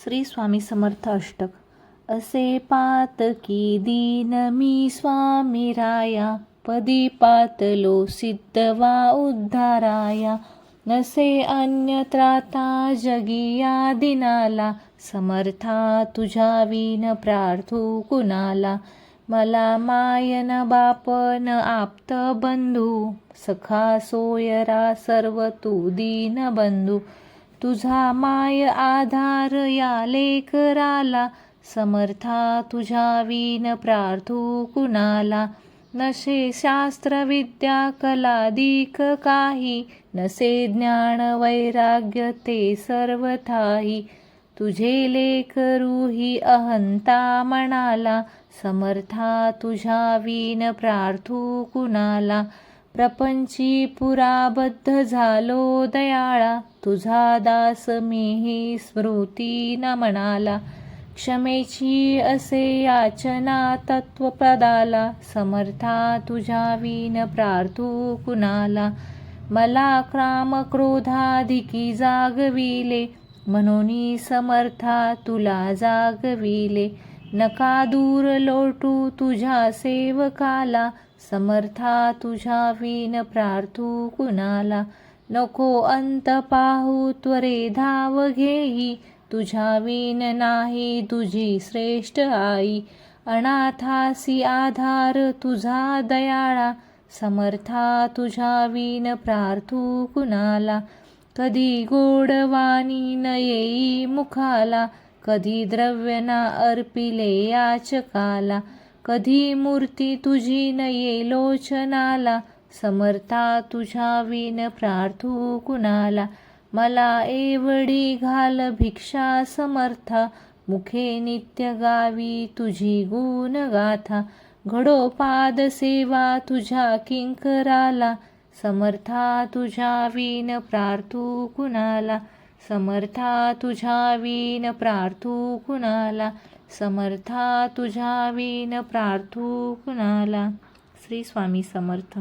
श्री स्वामी समर्थ अष्टक. असे पातकी दीन मी स्वामी राया, पदी पातलो सिद्धवा उद्धाराया. नसे अन्यत्राता जगिया दिनाला, समर्था तुझ्या विन प्रार्थू कुणाला. मला मायन बापन आप्त बंधू, सखा सोयरा सर्व तू दीन बंधू. तुझा माय आधार या लेकराला, समर्था तुझ्या विन प्रार्थू कुणाला. नसे शास्त्र विद्या कलादिक काही, नसे ज्ञान वैराग्य ते सर्व ठाई. तुझे लेकरू ही अहंता मनाला, समर्था तुझ्या विन प्रार्थू कुणाला. प्रपंची पुराबद्ध झालो दयाळा, तुझा दास मीही स्मृती न म्हणाला. क्षमेची असे याचना तत्वपदाला, समर्था तुझ्या विन प्रार्थू कुणाला. मला काम क्रोधाधिकी जागविले, म्हणून समर्था तुला जागविले. नका दूर लोटू तुझ्या सेवकाला, समर्था तुझ्या विन प्रार्थू कुणाला. नको अंत पाहू त्वरे धाव घेई, तुझ्या विन नाही तुझी श्रेष्ठ आई. अनाथासी आधार तुझा दयाळा, समर्था तुझ्या विन प्रार्थू कुणाला. कधी गोडवाणी न येई मुखाला, कधी द्रव्य ना अर्पिले याचकाला. कधी मूर्ती तुझी न ये लोचनाला, समर्था तुझ्या विन प्रार्थू कुणाला. मला एवढी घाल भिक्षा समर्था, मुखे नित्य गावी तुझी गुण गाथा. घडो पाद सेवा तुझ्या किंकराला, समर्था तुझ्या विन प्रार्थू कुणाला. समर्था तुझ्या विन प्रार्थू कुणाला. समर्था तुझ्या विन प्रार्थू कुणाला. श्री स्वामी समर्थ.